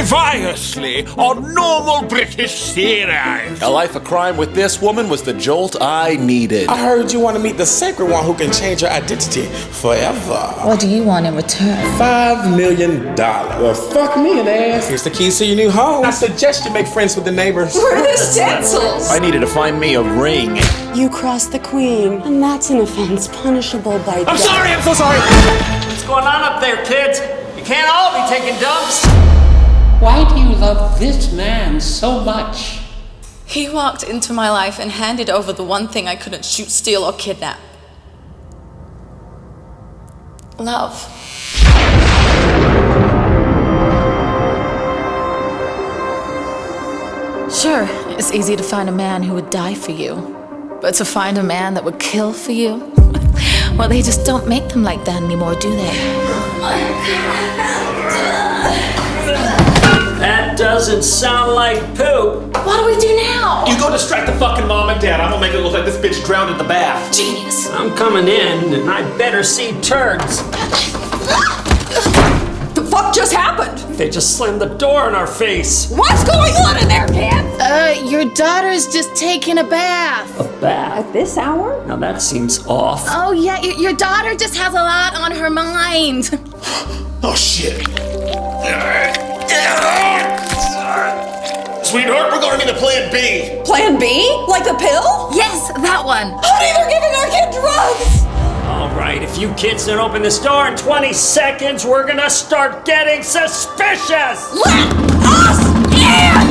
Previously on normal British series. A life of crime with this woman was the jolt I needed. I heard you want to meet the sacred one who can change your identity forever. What do you want in return? $5 million. Well, fuck me in the ass. Here's the keys to your new home. I suggest you make friends with the neighbors. Where are the stencils? I needed to find me a ring. You crossed the queen, and that's an offense punishable by death. I'm so sorry. What's going on up there, kids? You can't all be taking dumps. Why do you love this man so much? He walked into my life and handed over the one thing I couldn't shoot, steal, or kidnap. Love. Sure, it's easy to find a man who would die for you. But to find a man that would kill for you? Well, they just don't make them like that anymore, do they? That doesn't sound like poop. What do we do now? You go distract the fucking mom and dad. I'm gonna make it look like this bitch drowned in the bath. Genius. I'm coming in, and I better see turds. The fuck just happened? They just slammed the door in our face. What's going on in there, kids? Your daughter's just taking a bath. A bath? At this hour? Now that seems off. Oh yeah, your daughter just has a lot on her mind. Oh, shit. Sweetheart, we're gonna need a plan B. Plan B? Like the pill? Yes, that one. Honey, they're giving our kid drugs! All right, if you kids don't open this door in 20 seconds, we're gonna start getting suspicious! Let us in!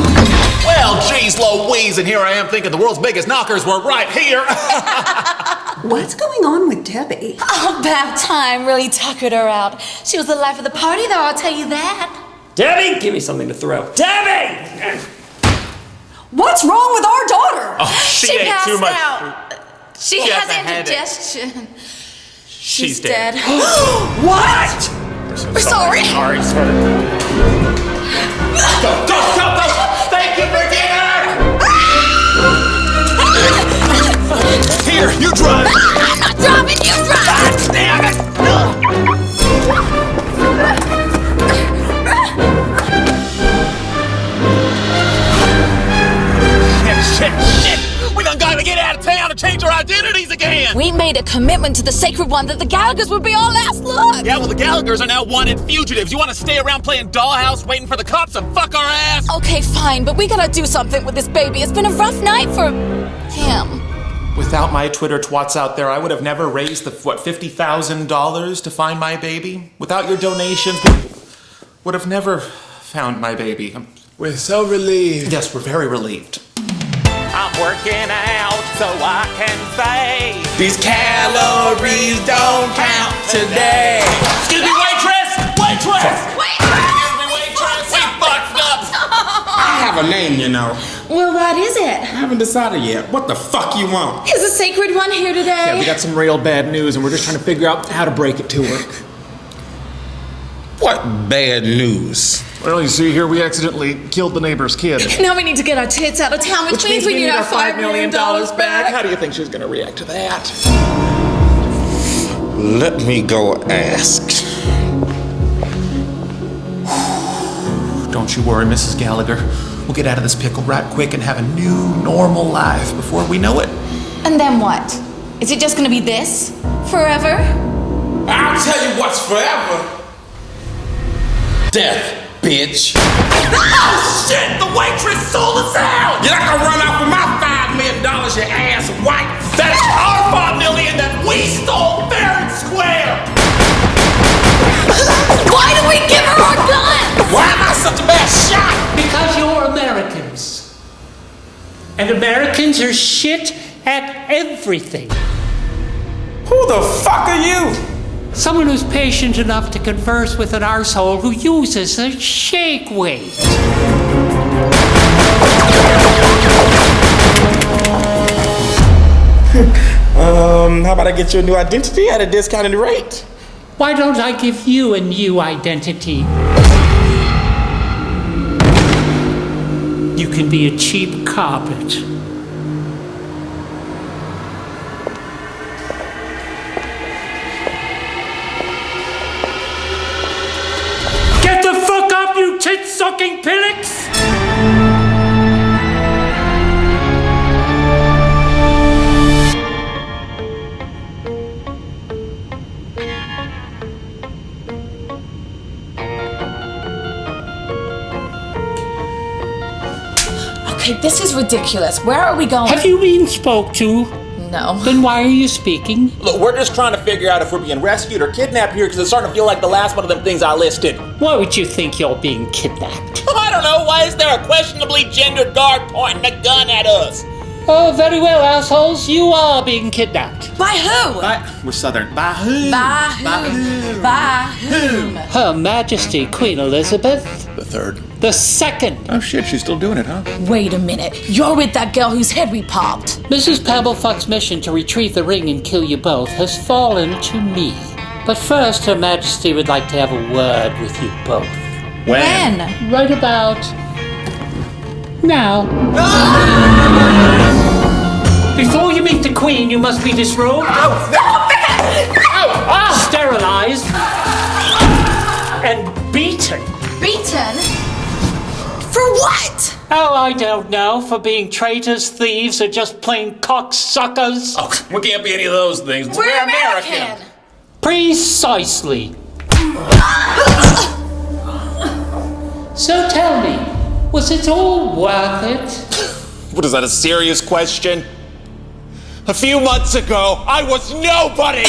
Well, geez Louise, and here I am thinking the world's biggest knockers were right here. What's going on with Debbie? Oh, bath time really tuckered her out. She was the life of the party, though, I'll tell you that. Debbie, give me something to throw. Debbie! What's wrong with our daughter? Oh, she ate passed too much. out. She She has has a headache. indigestion. She's dead. What? We're sorry. Sorry. Go! Thank you for dinner! Here, you drive! I'm not driving, you drive! Damn it! Shit! We done gotta get out of town and change our identities again! We made a commitment to the sacred one that the Gallaghers would be our last look. Yeah, well, the Gallaghers are now wanted fugitives. You want to stay around playing dollhouse, waiting for the cops to fuck our ass? Okay, fine, but we gotta do something with this baby. It's been a rough night for him. Without my Twitter twats out there, I would have never raised the, $50,000 to find my baby? Without your donations, would have never found my baby. We're so relieved. Yes, we're very relieved. I'm working out so I can say These calories don't count today. Excuse me, waitress! Waitress! Wait! Excuse me, waitress! We fucked up! I have a name, you know. Well, what is it? I haven't decided yet. What the fuck you want? Is the sacred one here today? Yeah, we got some real bad news, and we're just trying to figure out how to break it to her. What bad news? Well, you see here, we accidentally killed the neighbor's kid. Now we need to get our tits out of town, which means we need our $5 million back. How do you think she's gonna react to that? Let me go ask. Don't you worry, Mrs. Gallagher. We'll get out of this pickle right quick and have a new, normal life before we know it. And then what? Is it just gonna be this? Forever? I'll tell you what's forever. Death, bitch. Oh, shit! The waitress sold us out! You're not gonna run off with my $5 million, you ass white. That is our $5 million that we stole fair and square! Why did we give her our gun? Why am I such a bad shot? Because you're Americans. And Americans are shit at everything. Who the fuck are you? Someone who's patient enough to converse with an arsehole who uses a shake weight. How about I get you a new identity at a discounted rate? Why don't I give you a new identity? You can be a cheap carpet. Get the fuck up, you tit-sucking pillocks? Okay, this is ridiculous. Where are we going? Have you been spoke to? No. Then why are you speaking? Look, we're just trying to figure out if we're being rescued or kidnapped here because it's starting to feel like the last one of them things I listed. Why would you think you're being kidnapped? I don't know. Why is there a questionably gendered guard pointing a gun at us? Oh, very well, assholes. You are being kidnapped. By who? We're Southern. By whom? By whom? By whom? Her Majesty Queen Elizabeth The third. II. Oh shit, she's still doing it, huh? Wait a minute. You're with that girl whose head we popped. Mrs. Pabblefuck's mission to retrieve the ring and kill you both has fallen to me. But first, Her Majesty would like to have a word with you both. When? Right about now. Before you meet the Queen, you must be disrobed, sterilized, and beaten. Beaten? For what? Oh, I don't know. For being traitors, thieves, or just plain cocksuckers. Oh, we can't be any of those things. We're American. Precisely. So tell me, was it all worth it? What is that, a serious question? A few months ago, I was nobody!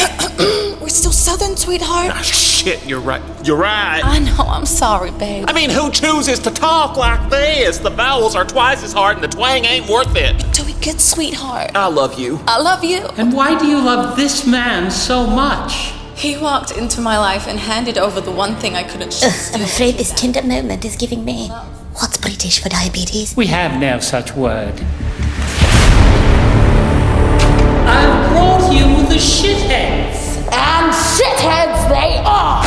We're still Southern, sweetheart. Shit, you're right. You're right. I know, I'm sorry, babe. I mean, who chooses to talk like this? The vowels are twice as hard and the twang ain't worth it. Do we get sweetheart? I love you. I love you. And why do you love this man so much? He walked into my life and handed over the one thing I couldn't I'm afraid this tender moment is giving me what's British for diabetes. We have no such word. I've brought you the shitheads. And shitheads they are!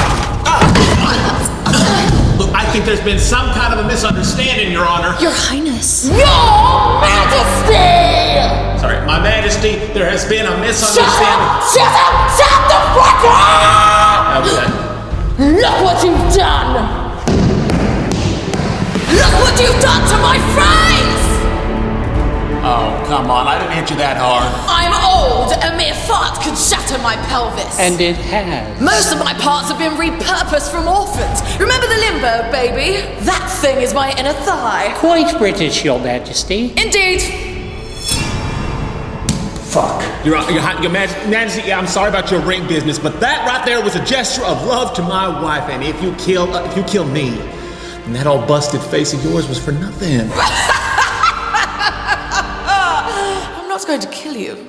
Look, I think there's been some kind of a misunderstanding, Your Honor. Your Highness. Your Majesty! Sorry, My Majesty, there has been a misunderstanding. Shut up! Shut the fuck up! Okay. Look what you've done! Look what you've done to my face! Oh, come on. I didn't hit you that hard. I'm old. A mere fart could shatter my pelvis. And it has. Most of my parts have been repurposed from orphans. Remember the limbo, baby? That thing is my inner thigh. Quite British, Your Majesty. Indeed. Fuck. Your Majesty, yeah, I'm sorry about your ring business, but that right there was a gesture of love to my wife, and if you kill me, then that all busted face of yours was for nothing. I'm not going to kill you.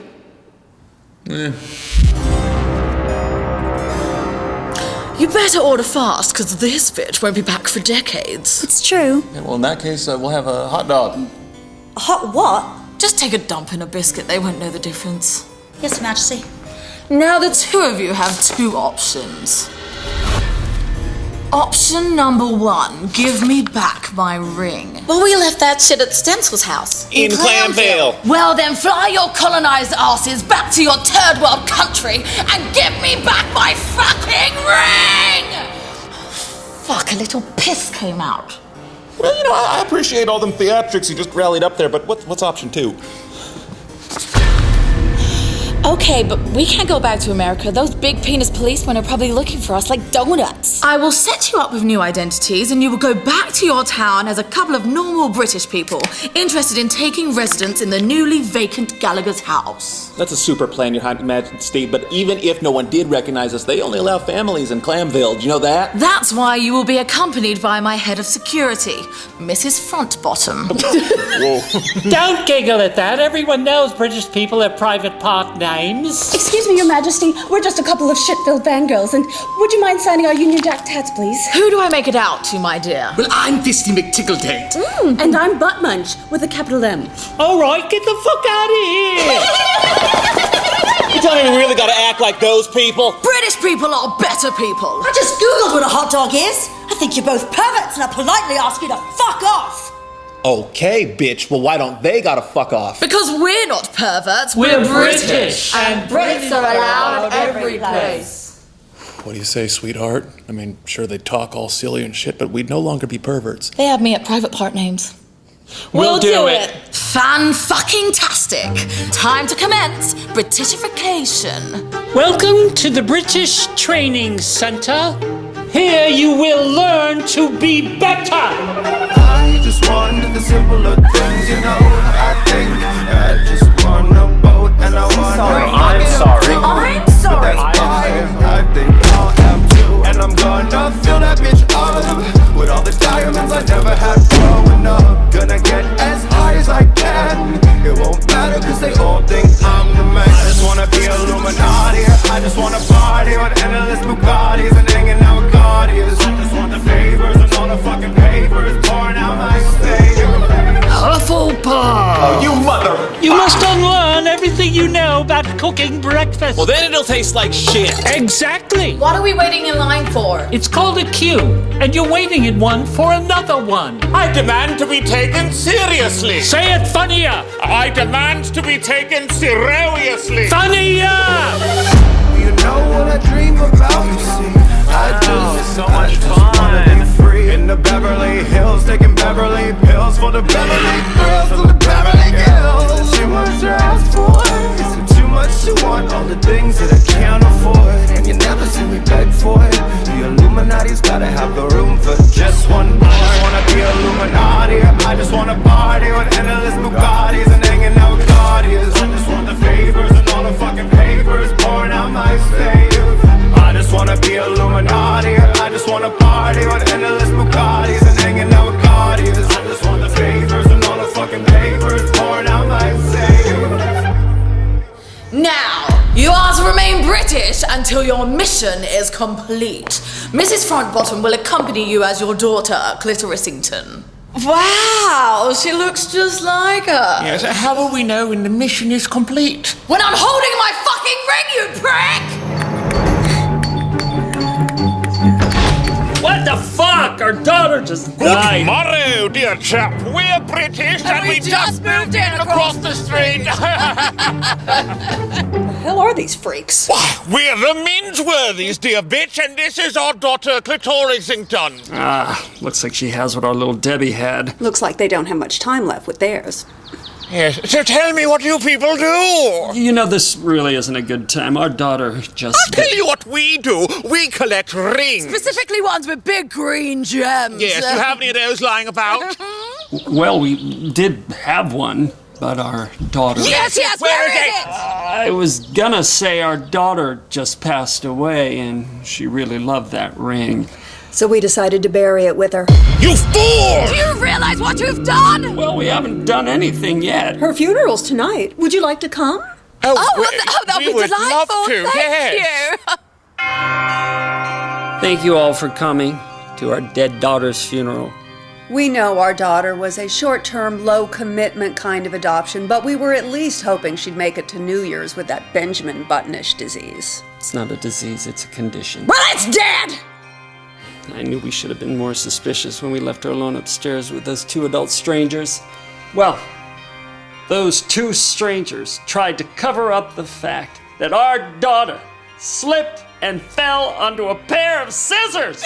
You better order fast, because this bitch won't be back for decades. It's true. Yeah, well, in that case, we'll have a hot dog. A hot what? Just take a dump in a biscuit, they won't know the difference. Yes, Your Majesty. Now the two of you have two options. Option number one, give me back my ring. Well, we left that shit at Stencil's house. In Clamville. Well then fly your colonized asses back to your third world country and give me back my fucking ring! Fuck, a little piss came out. Well, you know, I appreciate all them theatrics you just rallied up there, but what's option two? Okay, but we can't go back to America. Those big penis policemen are probably looking for us like donuts. I will set you up with new identities and you will go back to your town as a couple of normal British people interested in taking residence in the newly vacant Gallagher's house. That's a super plan, Your Majesty, but even if no one did recognize us, they only allow families in Clamville. Do you know that? That's why you will be accompanied by my head of security, Mrs. Frontbottom. Whoa. Don't giggle at that. Everyone knows British people have private part names. Excuse me, Your Majesty. We're just a couple of shit-filled fangirls, and would you mind signing our Union Jack tats, please? Who do I make it out to, my dear? Well, I'm Fisty McTickletate. And I'm Butt Munch with a capital M. All right, get the fuck out of here. You tell me we really gotta act like those people? British people are better people. I just googled what a hot dog is. I think you're both perverts, and I politely ask you to fuck off. Okay, bitch. Well, why don't they gotta fuck off? Because we're not perverts, We're British. And Brits are allowed at every place. What do you say, sweetheart? I mean, sure, they'd talk all silly and shit, but we'd no longer be perverts. They have me at private part names. We'll do it. Fan-fucking-tastic. Time to commence Britishification. Welcome to the British Training Center. Here you will learn to be better. I just want the simpler things, you know. I think I just want a boat and I want I'm sorry. I'm sorry. I think I'll have to, and I'm gonna fill that bitch up with all the diamonds I never had growing up. Gonna get as high as I can. It won't matter cause they all think I'm the man. I just wanna be Illuminati. I just wanna party with endless Bugattis and hanging out with Guardians. I just want the favors and all the fucking papers pouring out my state. Hufflepuff! Oh, you mother... You must unlearn everything you know about cooking breakfast. Well, then it'll taste like shit. Exactly. What are we waiting in line for? It's called a queue, and you're waiting in one for another one. I demand to be taken seriously. Say it funnier. I demand to be taken seriously. Funnier! You know what I dream about, you see. I just, so much wanna be free in the Beverly Hills, taking Beverly pills for the Beverly girls and the Beverly Hills. Too much to ask for, is it too much to want? All the things that I can't afford, and you never see me beg for it. The Illuminati's gotta have the room for just one more. I wanna be Illuminati, I just wanna party with endless Bugattis and hanging out with Guardians. I just want the favors and all the fucking papers pouring out my state. I just wanna be Illuminati. I just wanna party with endless Bugattis and hanging out with Guardians. I just want the favors and all the fucking papers pouring out my save. Now, you are to remain British until your mission is complete. Mrs. Frontbottom will accompany you as your daughter, Clitorisington. Wow, she looks just like her. Yes, how will we know when the mission is complete? When I'm holding my fucking ring, you prick! What the fuck? Our daughter just died. Good morrow, dear chap. We're British and we just moved in across the street. The hell are these freaks? We're the Mingeworthys, dear bitch, and this is our daughter, Clitorisington. Looks like she has what our little Debbie had. Looks like they don't have much time left with theirs. Yes, so tell me what you people do. You know, this really isn't a good time. Our daughter just... I'll tell you what we do. We collect rings. Specifically ones with big green gems. Yes, do you have any of those lying about? Well, we did have one, but our daughter... Yes, where is it? I was gonna say our daughter just passed away, and she really loved that ring. So we decided to bury it with her. You fool! Do you realize what you've done? Well, we haven't done anything yet. Her funeral's tonight. Would you like to come? That'll be would delightful. love to, Thank yes. you. Thank you all for coming to our dead daughter's funeral. We know our daughter was a short-term, low-commitment kind of adoption, but we were at least hoping she'd make it to New Year's with that Benjamin Buttonish disease. It's not a disease, it's a condition. Well, it's dead! I knew we should have been more suspicious when we left her alone upstairs with those two adult strangers. Well, those two strangers tried to cover up the fact that our daughter slipped and fell onto a pair of scissors.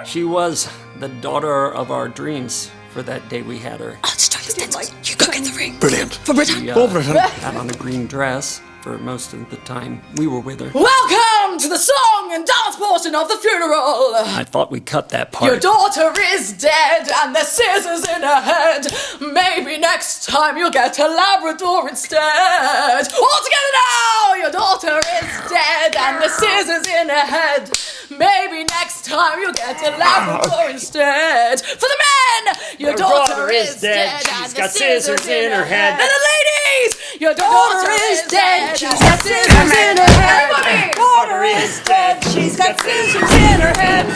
She was the daughter of our dreams for that day we had her. I'll just try to stand like you go get the ring. Brilliant. For Britain. She had on a green dress for most of the time we were with her. Welcome to the song and dance portion of the funeral. I thought we cut that part. Your daughter is dead and there's scissors in her head. Maybe next time you'll get a Labrador instead. All together now! Your daughter is dead and the scissors in her head. Maybe next time you'll get a Labrador instead. For the men, your daughter is dead and She's the got scissors in her head. And the ladies, your Daughter is dead, she's got scissors in her head. Daughter is dead, she's got scissors in her head.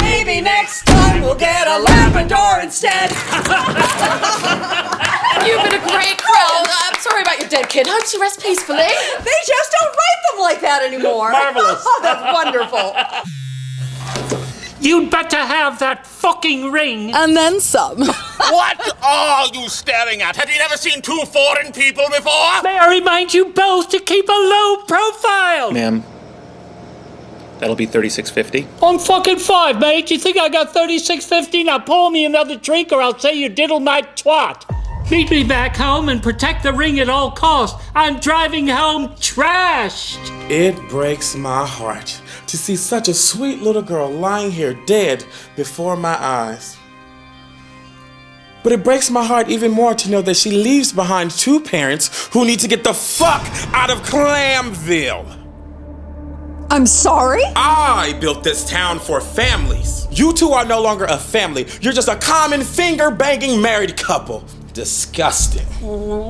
Maybe next time we'll get a Labrador instead. You've been a great crowd. I'm sorry about your dead kid. Hope she rests peacefully. They just don't write them like that anymore. Marvelous. That's wonderful. You'd better have that fucking ring. And then some. What are you staring at? Have you never seen two foreign people before? May I remind you both to keep a low profile? Ma'am, That'll be $36.50. I'm fucking 5, mate. You think I got $36.50? Now pour me another drink or I'll say you diddle my twat. Meet me back home and protect the ring at all costs. I'm driving home trashed. It breaks my heart to see such a sweet little girl lying here dead before my eyes. But it breaks my heart even more to know that she leaves behind 2 parents who need to get the fuck out of Clamville. I'm sorry? I built this town for families. You two are no longer a family. You're just a common finger-banging married couple. Disgusting.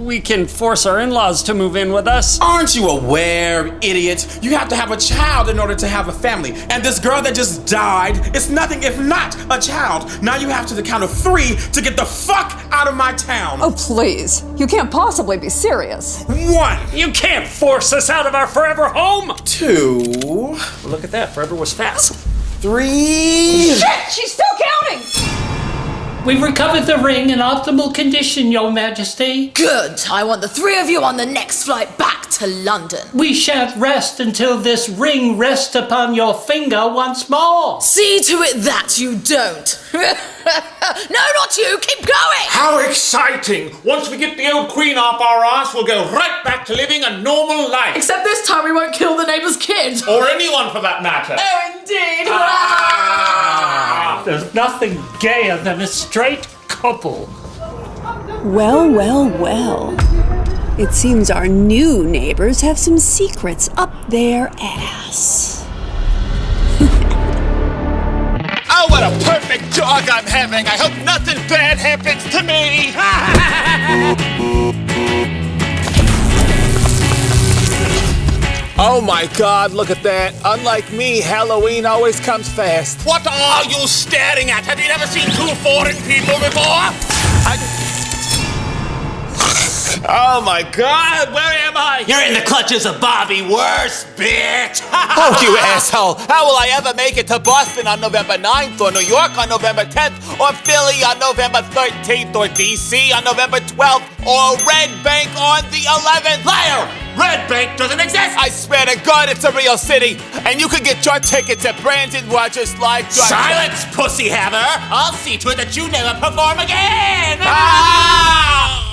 We can force our in-laws to move in with us. Aren't you aware, idiot? You have to have a child in order to have a family. And this girl that just died is nothing if not a child. Now you have to the count of 3 to get the fuck out of my town. Oh, please. You can't possibly be serious. 1. You can't force us out of our forever home. 2. Look at that. Forever was fast. 3. Shit! She's still counting! We've recovered the ring in optimal condition, Your Majesty. Good. I want the 3 of you on the next flight back to London. We shan't rest until this ring rests upon your finger once more. See to it that you don't. No, not you. Keep going. How exciting! Once we get the old queen off our ass, we'll go right back to living a normal life. Except this time we won't kill the neighbor's kid. Or anyone for that matter. Oh, indeed. There's nothing gayer than a straight couple. Well, well, well. It seems our new neighbors have some secrets up their ass. Oh, what a perfect jog I'm having. I hope nothing bad happens to me. Oh my God, look at that. Unlike me, Halloween always comes fast. What are you staring at? Have you never seen 2 foreign people before? Oh my God, where am I? You're in the clutches of Bobby Worse, bitch! Oh, you asshole! How will I ever make it to Boston on November 9th, or New York on November 10th, or Philly on November 13th, or DC on November 12th, or Red Bank on the 11th? Liar! Red Bank doesn't exist! I swear to God, it's a real city, and you can get your tickets at Brandon Rogers Live. Silence, pussy haver! I'll see to it that you never perform again! Ah!